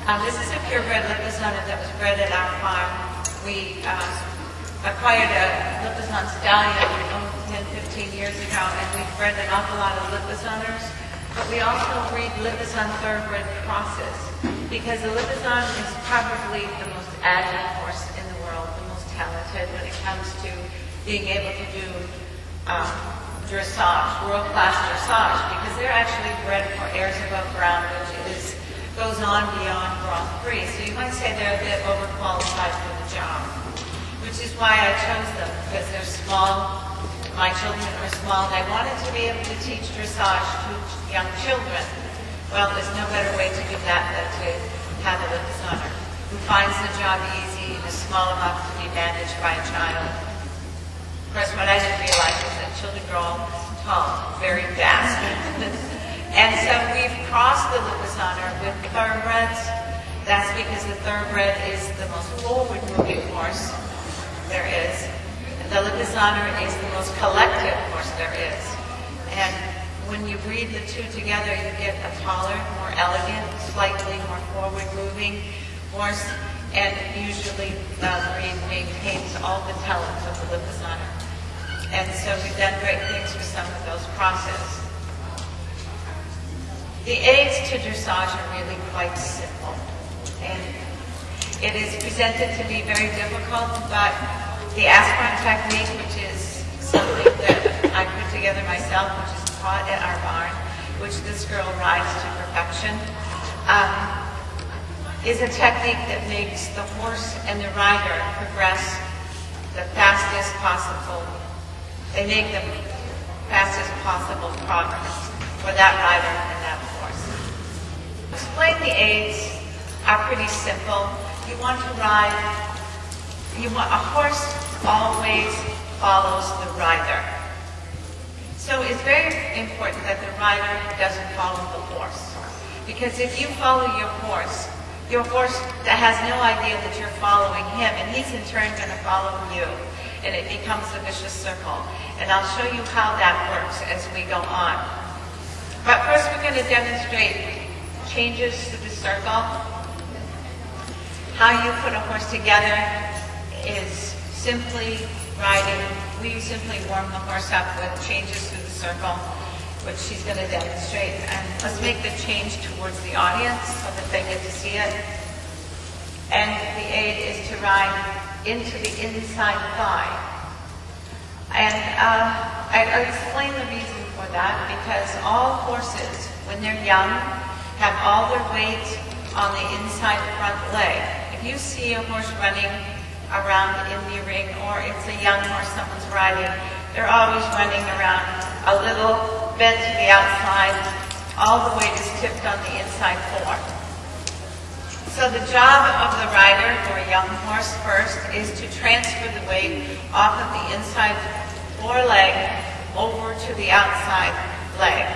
This is a purebred Lipizzan that was bred at our farm. We acquired a Lipizzan stallion 10, 15 years ago, and we've bred an awful lot of Lipizzaners. But we also breed Lipizzan thoroughbred crosses, because the Lipizzan is probably the most agile horse in the world, the most talented when it comes to being able to do dressage, world-class dressage, because they're actually bred for airs above ground, which goes on beyond Grand Prix. So you might say they're a bit overqualified for the job, which is why I chose them, because they're small. My children are small, and I wanted to be able to teach dressage to young children. Well, there's no better way to do that than to have a Lipizzaner who finds the job easy and is small enough to be managed by a child. Of course, what I didn't realize is that children grow tall very fast. And so we've crossed the Lipizzaner with thoroughbreds. That's because the thoroughbred is the most forward-moving horse there is. And the Lipizzaner is the most collective horse there is. And when you breed the two together, you get a taller, more elegant, slightly more forward-moving horse. And usually the breed maintains all the talents of the Lipizzaner. And so we've done great things with some of those crosses. The aids to dressage are really quite simple, and it is presented to be very difficult, but the aspirant technique, which is something that I put together myself, which is taught at our barn, which this girl rides to perfection, is a technique that makes the horse and the rider progress the fastest possible. They make the fastest possible progress for that rider and that horse. Explain the aids are pretty simple. You want to ride, a horse always follows the rider. So it's very important that the rider doesn't follow the horse. Because if you follow your horse that has no idea that you're following him, and he's in turn going to follow you, and it becomes a vicious circle. And I'll show you how that works as we go on. But first we're going to demonstrate changes to the circle. How you put a horse together is simply riding. We simply warm the horse up with changes to the circle, which she's going to demonstrate. And let's make the change towards the audience so that they get to see it. And the aid is to ride into the inside thigh. And I'll explain the reason for that, because all horses, when they're young, have all their weight on the inside front leg. If you see a horse running around in the ring, or it's a young horse someone's riding, they're always running around a little bent to the outside. All the weight is tipped on the inside fore. So the job of the rider for a young horse first is to transfer the weight off of the inside foreleg over to the outside leg.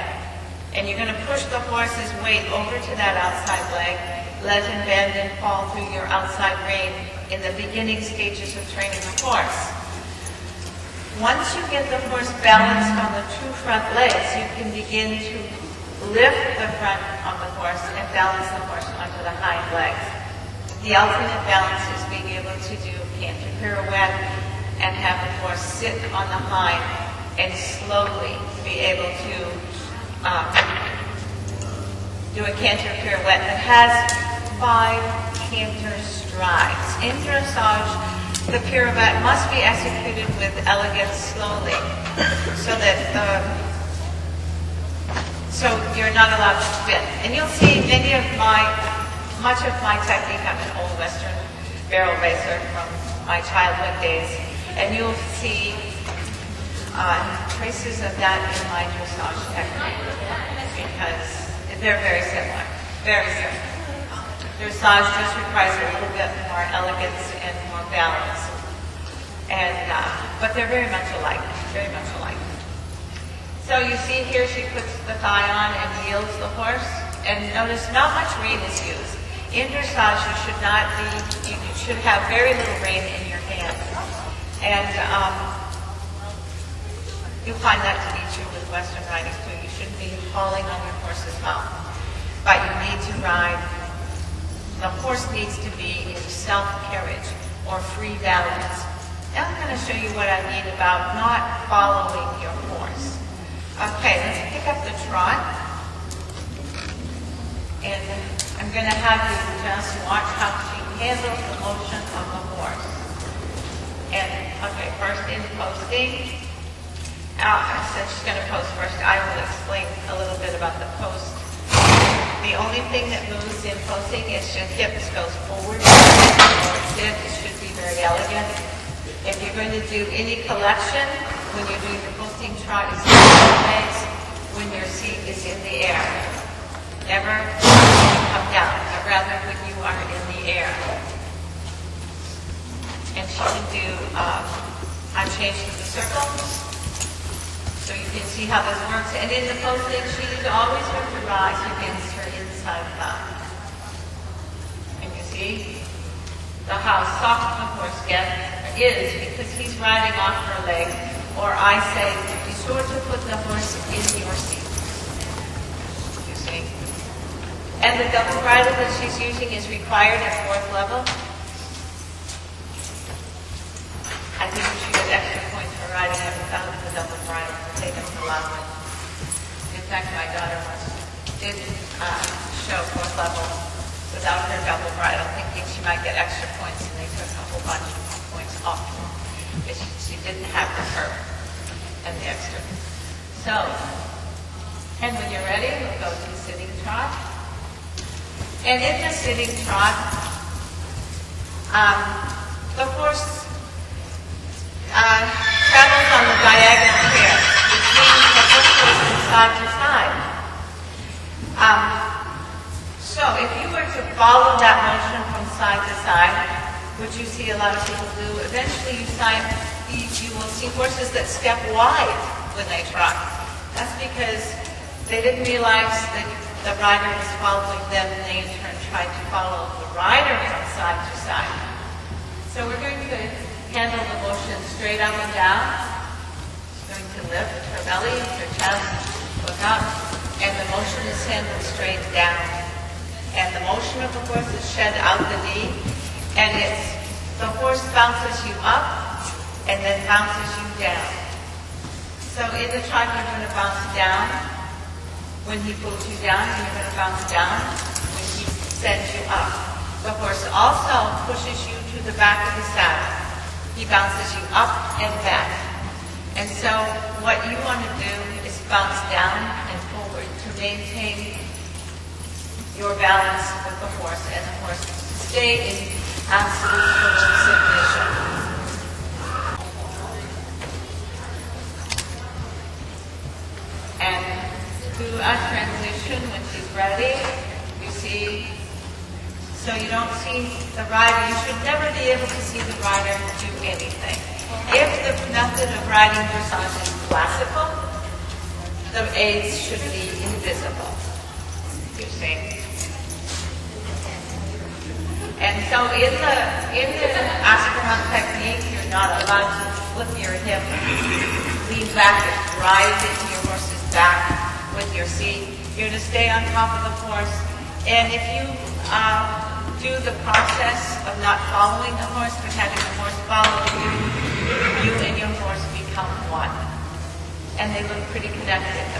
And you're going to push the horse's weight over to that outside leg, let him bend and fall through your outside rein in the beginning stages of training the horse. Once you get the horse balanced on the two front legs, you can begin to lift the front of the horse and balance the horse onto the hind legs. The ultimate balance is being able to do canter pirouette and have the horse sit on the hind and slowly be able to do a canter pirouette that has 5 canter strides. In dressage, the pirouette must be executed with elegance slowly, so you're not allowed to spin. And you'll see much of my technique. I'm an old Western barrel racer from my childhood days, and you'll see traces of that in my dressage technique, because they're very similar, very similar. Dressage just requires a little bit more elegance and more balance, but they're very much alike, very much alike. So you see here she puts the thigh on and yields the horse, and notice not much rein is used. In dressage you should have very little rein in your hand, and you'll find that to be true with Western riding too. You shouldn't be falling on your horse's mouth, but you need to ride The horse needs to be in self-carriage or free balance. Now I'm going to show you what I mean about not following your horse. Okay, let's pick up the trot. And I'm going to have you just watch how she handles the motion of the horse. And, okay, first in posting. Since she's going to post first, I will explain a little bit about the post. The only thing that moves in posting is your hips goes forward or sit. It should be very elegant. If you're going to do any collection, when you're doing the posting trot, it's always when your seat is in the air. Never come down, but rather when you are in the air. And she can do change to the circles, so you can see how this works. And in the posting, she is always going to rise against her inside thigh. And you see how soft the horse is because he's riding off her leg. Or I say, be sure to put the horse in your seat. You see? And the double bridle that she's using is required at 4th level. I think you should get extra points for riding without the double bridle. They don't allow it. In fact, my daughter did show 4th level without her double bridle, thinking she might get extra points, and they took a whole bunch of points off. Because she didn't have the curve and the extra. So, and when you're ready, we'll go to sitting trot. And in the sitting trot, the horse travels on the diagonal pair, which means the horse goes from side to side. So if you were to follow that motion from side to side, which you see a lot of people do, eventually you will see horses that step wide when they trot. That's because they didn't realize that the rider was following them, and they in turn tried to follow the rider from side to side. So we're going to handle the motion straight up and down. She's going to lift her belly, her chest, look up, and the motion is handled straight down. And the motion of the horse is shed out the knee, and the horse bounces you up and then bounces you down. So in the trot, you're going to bounce down when he pulls you down, and you're going to bounce down when he sends you up. The horse also pushes you to the back of the saddle. He bounces you up and back. And so what you want to do is bounce down and forward to maintain your balance with the horse, and the horse stay in absolute total submission. And do a transition when she's ready. You see, so you don't see the rider. You should never be able to see the rider do anything. If the method of riding dressage is classical, the aids should be invisible. You see. And so in the aspirant technique, you're not allowed to flip your hip, lean back, and rise into your horse's back with your seat. You're to stay on top of the horse. And if you do the process of not following the horse, but having the horse follow you, you and your horse become one. And they look pretty connected.